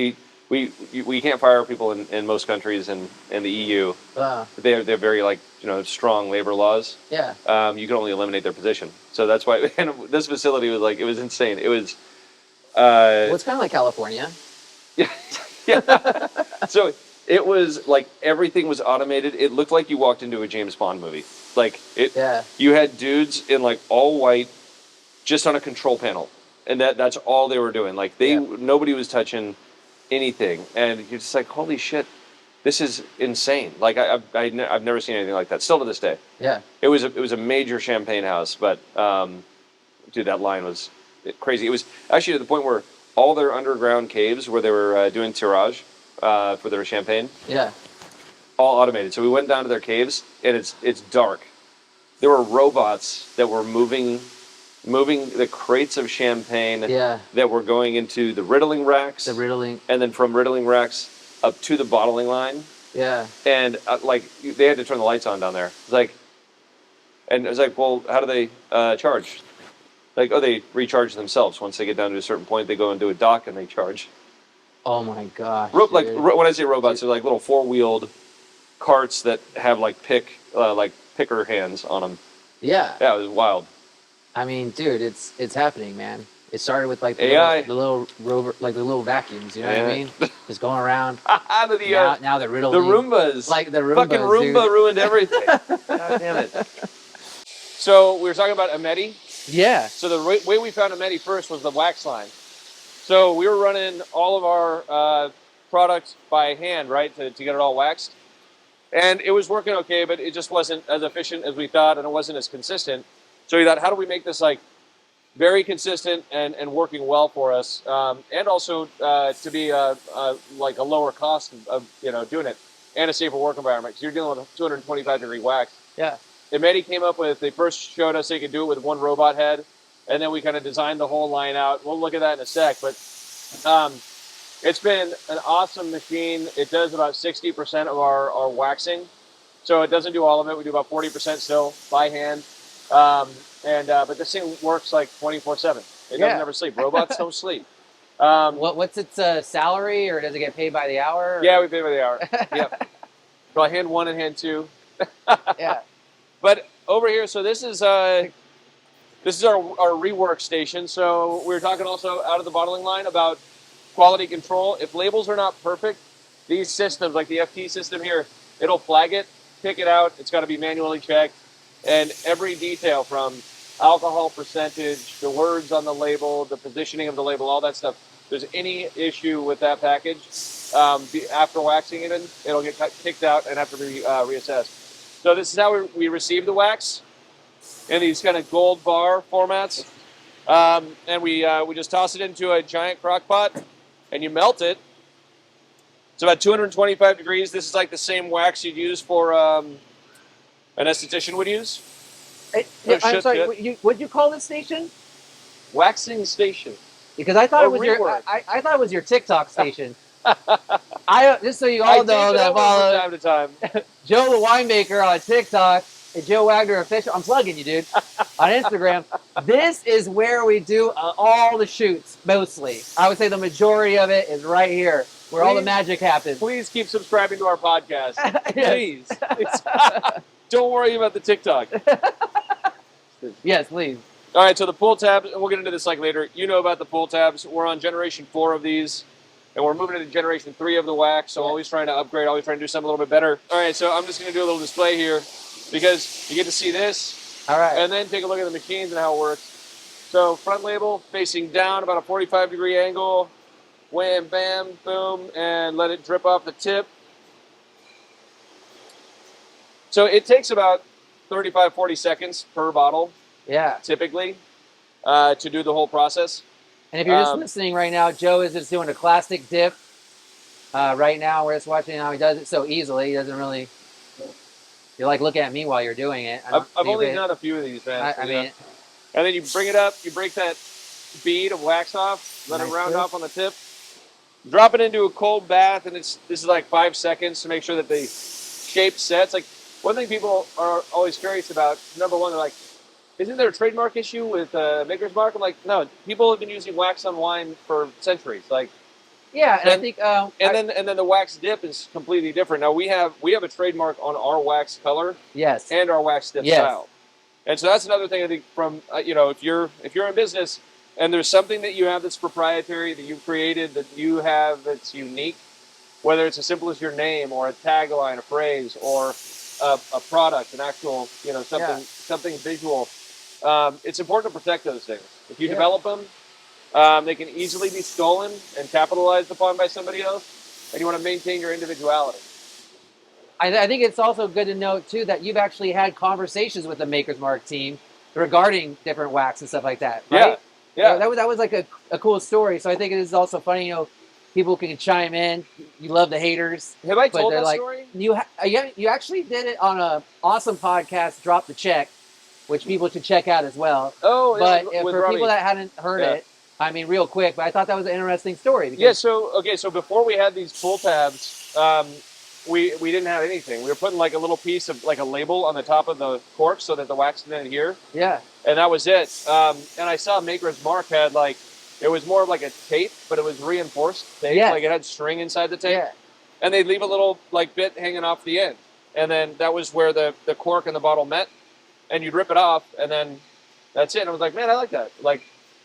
we can't fire people in most countries in the EU. They're very strong labor laws. Yeah. You can only eliminate their position. So that's why. And this facility was it was insane. It was. Well, it's kind of like California. Yeah. Yeah. So it was like everything was automated. It looked like you walked into a James Bond movie. You had dudes in all white, just on a control panel, and that's all they were doing. Nobody was touching anything, and you're just like, holy shit, this is insane. I've never seen anything like that. Still to this day. Yeah. It was a major champagne house, but dude, that line was crazy. It was actually to the point where all their underground caves where they were doing tirage for their champagne. Yeah. All automated. So we went down to their caves, and it's dark. There were robots that were moving the crates of champagne that were going into the riddling racks. And then from riddling racks up to the bottling line. Yeah. And they had to turn the lights on down there. And it was like, well, how do they charge? They recharge themselves. Once they get down to a certain point, they go into a dock and they charge. Oh my gosh. When I say robots, they're little 4-wheeled carts that have picker hands on them. Yeah. Yeah, it was wild. I mean, dude, it's happening, man. It started with the AI. little rover, the little vacuums. You know what I mean? Just going around. Now they're riddling. The Roombas. The Roombas. Fucking Roomba dude. ruined everything. God damn it. So we were talking about Ameti. Yeah. So the way we found Ameti first was the wax line. So we were running all of our products by hand, right, to get it all waxed. And it was working okay, but it just wasn't as efficient as we thought, and it wasn't as consistent. So we thought, how do we make this very consistent and working well for us, and also to be like a lower cost of doing it, and a safer work environment, because you're dealing with a 225-degree wax. Yeah. And Medi came up with, they first showed us they could do it with one robot head, and then we kind of designed the whole line out. We'll look at that in a sec, but it's been an awesome machine. It does about 60% of our waxing, so it doesn't do all of it. We do about 40% still by hand. But this thing works like 24/7. It doesn't ever sleep. Robots don't sleep. What's its salary, or does it get paid by the hour? Yeah, we pay by the hour. Yep. So hand one and hand two. Yeah. But over here, so this is our rework station. So we were talking also out of the bottling line about quality control. If labels are not perfect, these systems, like the FT system here, it'll flag it, pick it out. It's got to be manually checked. And every detail from alcohol percentage, the words on the label, the positioning of the label, all that stuff. If there's any issue with that package, after waxing it, it'll get kicked out and have to be reassessed. So this is how we receive the wax in these kind of gold bar formats. And we just toss it into a giant crock pot and you melt it. It's about 225 degrees. This is like the same wax you'd use for an esthetician would use. I'm sorry. What'd you call this station? Waxing station. Because I thought it was rework. I thought it was your TikTok station. Just so you all know that follow from time to time. Joe the winemaker on TikTok and Joe Wagner official. I'm plugging you, dude, on Instagram. This is where we do all the shoots. Mostly, I would say the majority of it is right here, where all the magic happens. Please keep subscribing to our podcast. Please. Don't worry about the TikTok. Yes, please. All right, so the pull tabs, and we'll get into this like later. You know about the pull tabs. We're on generation 4 of these, and we're moving into generation 3 of the wax, so always trying to upgrade, always trying to do something a little bit better. All right, so I'm just going to do a little display here, because you get to see this, all right, and then take a look at the machines and how it works. So front label, facing down, about a 45-degree angle, wham, bam, boom, and let it drip off the tip. So it takes about 35, 40 seconds per bottle. Yeah. Typically, to do the whole process. And if you're just listening right now, Joe is just doing a classic dip right now. We're just watching how he does it so easily. He doesn't really. You're like looking at me while you're doing it. I've only done a few of these, man. I mean, and then you bring it up, you break that bead of wax off, let it round off on the tip, drop it into a cold bath, and this is like 5 seconds to make sure that the shape sets. Like, one thing people are always curious about, number one, they're like, isn't there a trademark issue with Maker's Mark? I'm like, no, people have been using wax on wine for centuries. Like, yeah, and I think, and then the wax dip is completely different. Now we have a trademark on our wax color, yes, and our wax dip style, and so that's another thing I think from if you're in business and there's something that you have that's proprietary that you've created that you have that's unique, whether it's as simple as your name or a tagline, a phrase, or a product, an actual something visual. It's important to protect those things. If you develop them, they can easily be stolen and capitalized upon by somebody else, and you want to maintain your individuality. I think it's also good to note, too, that you've actually had conversations with the Maker's Mark team regarding different wax and stuff like that, right? Yeah. That was like a cool story. So I think it is also funny, people can chime in. You love the haters. Have I told that story? You actually did it on an awesome podcast, Drop the Check, which people should check out as well. Oh, but yeah, for people that hadn't heard it, I mean, real quick, but I thought that was an interesting story. Because so before we had these pull tabs, we didn't have anything. We were putting like a little piece of like a label on the top of the cork so that the wax didn't adhere. Yeah. And that was it. And I saw Maker's Mark had like, it was more of like a tape, but it was reinforced tape. Yes. Like it had string inside the tape. Yeah. And they'd leave a little like bit hanging off the end. And then that was where the cork and the bottle met. And you'd rip it off, and then that's it. And I was like, man, I like that. Like,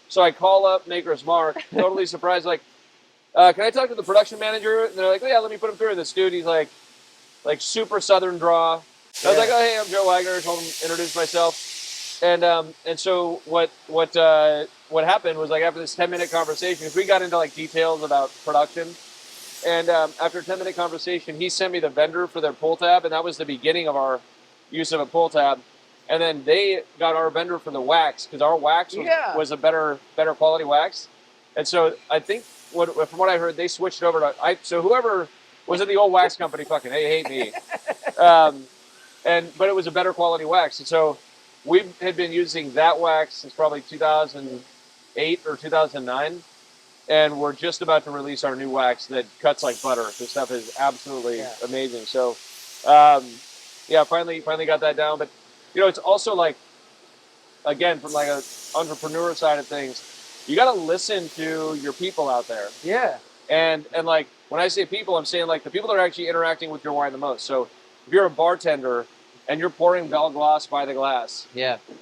so I call up Maker's Mark, totally surprised, like, can I talk to the production manager? And they're like, oh, yeah, let me put him through. And this dude, he's like super Southern draw. I was like, oh, hey, I'm Joe Wagner. Told him, introduced myself. And so what happened was, like, after this 10-minute conversation, because we got into like details about production, and after a 10-minute conversation, he sent me the vendor for their pull tab, and that was the beginning of our use of a pull tab. and then they got our vendor for the wax because our wax was a better quality wax, and so I think from what I heard, they switched over to so whoever was at the old wax company fucking hate me, but it was a better quality wax, and so we had been using that wax since probably 2008 or 2009. And we're just about to release our new wax that cuts like butter. This stuff is absolutely amazing. So, finally got that down. But it's also like, again, from like a entrepreneur side of things, you got to listen to your people out there. Yeah. And like when I say people, I'm saying like the people that are actually interacting with your wine the most. So if you're a bartender and you're pouring Bell Gloss by the glass,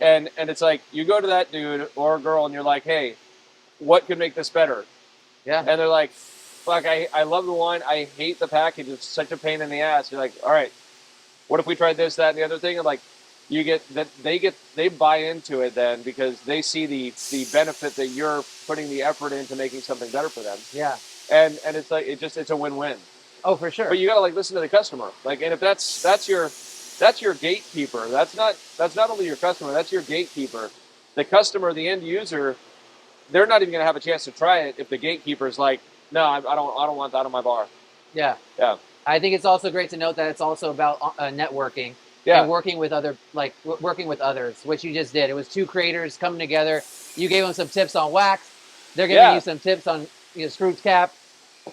and it's like you go to that dude or girl and you're like, hey, what could make this better? Yeah. And they're like, fuck, I love the wine. I hate the package. It's such a pain in the ass. You're like, all right, what if we tried this, that, and the other thing? And like, you get that they buy into it then because they see the benefit that you're putting the effort into making something better for them. Yeah. And it's like, it's a win-win. Oh, for sure. But you got to like listen to the customer. Like, and if that's your gatekeeper, that's not only your customer, that's your gatekeeper. The customer, the end user, they're not even going to have a chance to try it if the gatekeeper's like, no, I don't want that on my bar. Yeah. Yeah. I think it's also great to note that it's also about networking and working with working with others, which you just did. It was two creators coming together. You gave them some tips on wax. They're giving you some tips on Scrooge cap.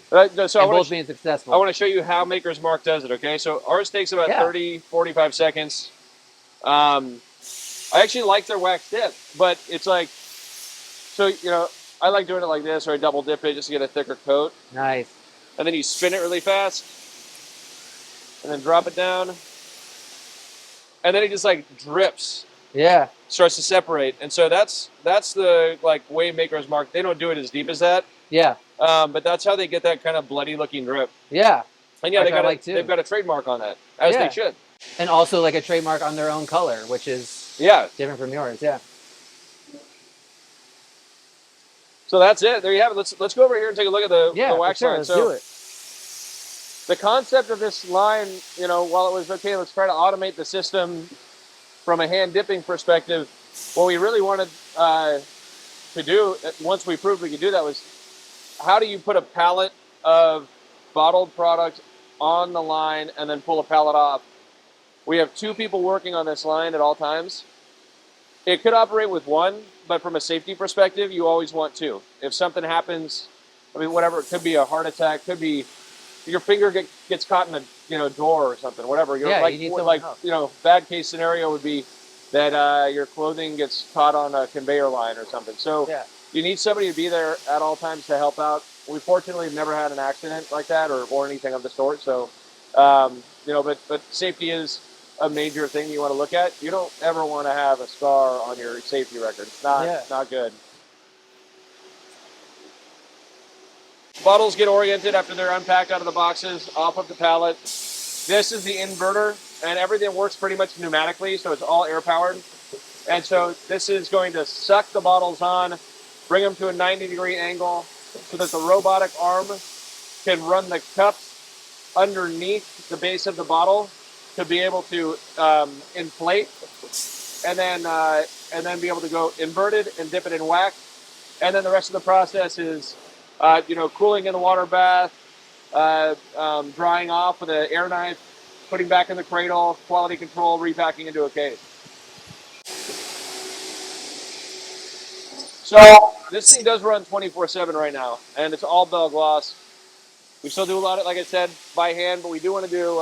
So both being successful. I want to show you how Maker's Mark does it, okay? So ours takes about 30, 45 seconds. I actually like their wax dip, but it's like, so, I like doing it like this, or I double dip it just to get a thicker coat. Nice. And then you spin it really fast, and then drop it down. And then it just like drips. Yeah. Starts to separate. And so that's the like way Maker's Mark. They don't do it as deep as that. Yeah. But that's how they get that kind of bloody looking drip. Yeah. And they've got a trademark on that, as they should. And also like a trademark on their own color, which is different from yours. Yeah. So that's it. There you have it. Let's go over here and take a look at the wax line. Let's do it. The concept of this line, while it was okay, let's try to automate the system from a hand dipping perspective. What we really wanted to do, once we proved we could do that, was how do you put a pallet of bottled product on the line and then pull a pallet off? We have 2 people working on this line at all times. It could operate with 1, but from a safety perspective, you always want 2. If something happens, whatever, it could be a heart attack, could be your finger gets caught in a door or something, whatever. You need bad case scenario would be that your clothing gets caught on a conveyor line or something. So you need somebody to be there at all times to help out. We fortunately have never had an accident like that or anything of the sort. So, but safety is a major thing you want to look at. You don't ever want to have a scar on your safety record. It's not good. Bottles get oriented after they're unpacked out of the boxes, off of the pallet. This is the inverter, and everything works pretty much pneumatically, so it's all air-powered. And so this is going to suck the bottles on, bring them to a 90-degree angle, so that the robotic arm can run the cups underneath the base of the bottle to be able to inflate, and then be able to go inverted and dip it in wax. And then the rest of the process is cooling in the water bath, drying off with an air knife, putting back in the cradle, quality control, repacking into a case. So this thing does run 24/7 right now, and it's all Bell Gloss. We still do a lot of, like I said, by hand, but we do want to do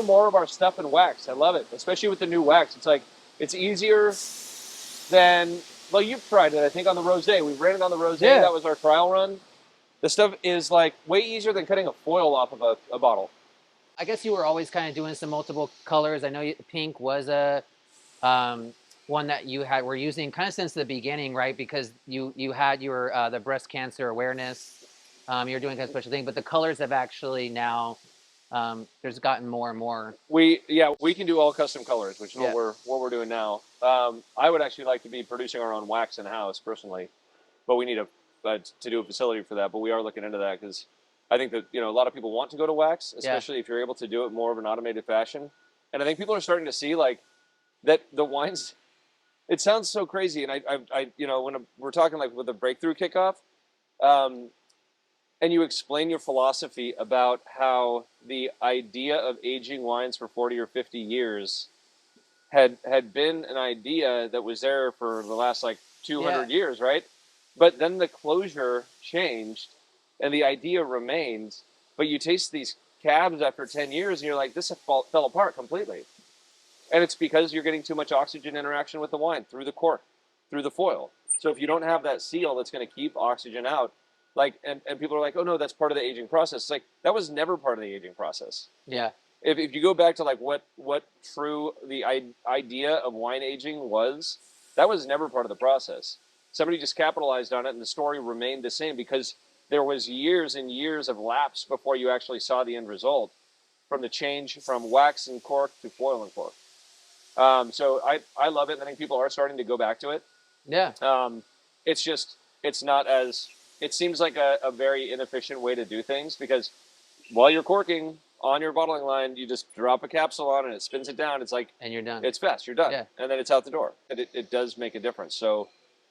more of our stuff in wax. I love it, especially with the new wax. It's like it's easier than. Well, you've tried it, I think, on the rosé. We ran it on the rosé. Yeah. That was our trial run. The stuff is like way easier than cutting a foil off of a bottle. I guess you were always kind of doing some multiple colors. I know pink was a one that you were using kind of since the beginning, right? Because you had your the breast cancer awareness. You're doing kind of special thing, but the colors have actually now there's gotten more and more. We can do all custom colors, which is what we're doing now. I would actually like to be producing our own wax in house personally, but we need to do a facility for that. But we are looking into that because I think that a lot of people want to go to wax, especially if you're able to do it more of an automated fashion. And I think people are starting to see like that the wines. It sounds so crazy, and I you know, when we're talking like with the breakthrough kickoff, and you explain your philosophy about how the idea of aging wines for 40 or 50 years had been an idea that was there for the last like 200 years, right? But then the closure changed, and the idea remained. But you taste these cabs after 10 years, and you're like, this fell apart completely. And it's because you're getting too much oxygen interaction with the wine through the cork, through the foil. So if you don't have that seal that's going to keep oxygen out, like, and people are like, oh no, that's part of the aging process. It's like, that was never part of the aging process. Yeah. If you go back to like what true the idea of wine aging was, that was never part of the process. Somebody just capitalized on it, and the story remained the same because there was years and years of lapse before you actually saw the end result from the change from wax and cork to foil and cork. So I love it. I think people are starting to go back to it. Yeah. It's just, it's not as, it seems like a very inefficient way to do things because while you're corking on your bottling line, you just drop a capsule on and it spins it down. It's like, And you're done. it's fast, you're done. Yeah. And then it's out the door. And it does make a difference. So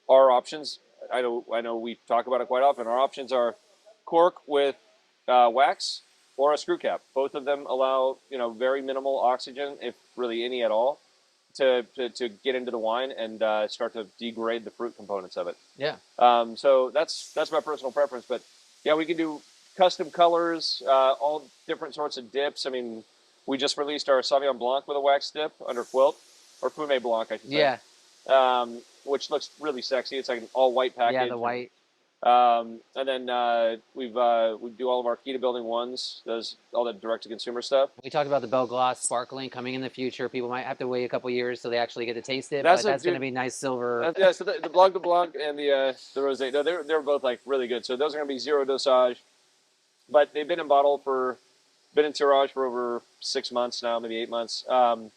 our options, I know we talk about it quite often. Our options are cork with wax or a screw cap. Both of them allow, you know, very minimal oxygen, if really any at all, to get into the wine and start to degrade the fruit components of it. Yeah. So that's my personal preference. But yeah, we can do custom colors, all different sorts of dips. I mean, we just released our Sauvignon Blanc with a wax dip under quilt, or Fume Blanc, I should say. Yeah. Which looks really sexy. It's like an all white package. Yeah, the white. And then we do all of our key to building ones, does all that direct to consumer stuff. We talked about the Belle Gloss sparkling coming in the future. People might have to wait a couple years so they actually get to taste it. That's but that's going to be nice silver. Yeah, so the Blanc de Blanc and the Rosé, no, they're both like really good. So those are going to be zero dosage, but they've been in tirage for over 6 months now, maybe 8 months. And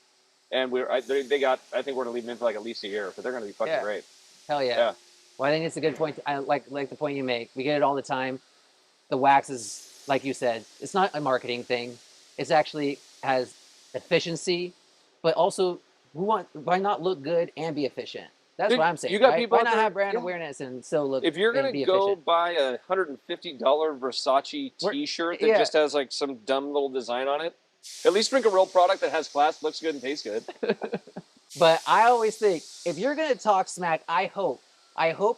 I think we're going to leave them in for like at least a year, but they're going to be fucking great. Hell yeah. Well, I think it's a good point. I like the point you make. We get it all the time. The wax is, like you said, it's not a marketing thing. It's actually has efficiency, but also why not look good and be efficient? That's what I'm saying. You got right? people Why not have brand awareness and still look? If you're going gonna to go buy a $150 Versace T-shirt that just has like some dumb little design on it, at least drink a real product that has class, looks good, and tastes good. But I always think if you're going to talk smack, I hope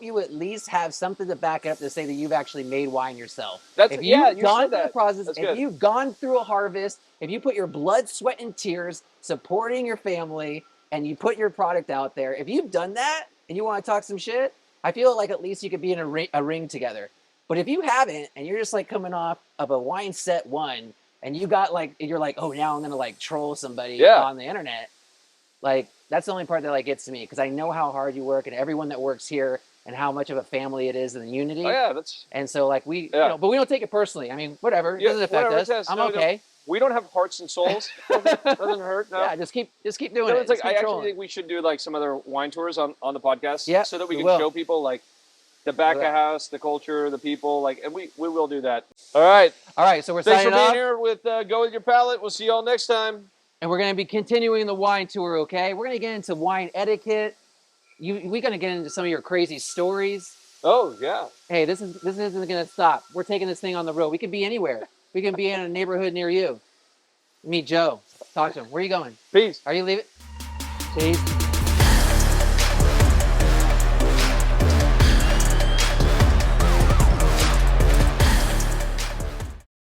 you at least have something to back it up to say that you've actually made wine yourself. If you've gone through the process, if you've gone through a harvest, if you put your blood, sweat, and tears supporting your family, and you put your product out there, if you've done that and you want to talk some shit, I feel like at least you could be in a ring together. But if you haven't, and you're just like coming off of a wine set one, and you got like, you're like, oh, now I'm gonna like troll somebody on the internet, like. That's the only part that like gets to me because I know how hard you work and everyone that works here and how much of a family it is and the unity. Oh yeah, that's. And so like you know, but we don't take it personally. I mean, whatever, it doesn't affect us. I'm okay. We don't have hearts and souls. Doesn't hurt. No. Yeah, just keep doing it. It's like I actually think we should do like some other wine tours on the podcast. Yeah, so that we can show people like the back of house, the culture, the people, like, and we will do that. All right. So we're Thanks signing for being off. here with Go With Your Palate. We'll see y'all next time. And we're going to be continuing the wine tour, okay? We're going to get into wine etiquette. We're going to get into some of your crazy stories. Oh, yeah. Hey, this isn't going to stop. We're taking this thing on the road. We could be anywhere. We can be in a neighborhood near you. Meet Joe. Talk to him. Where are you going? Peace. Are you leaving? Peace.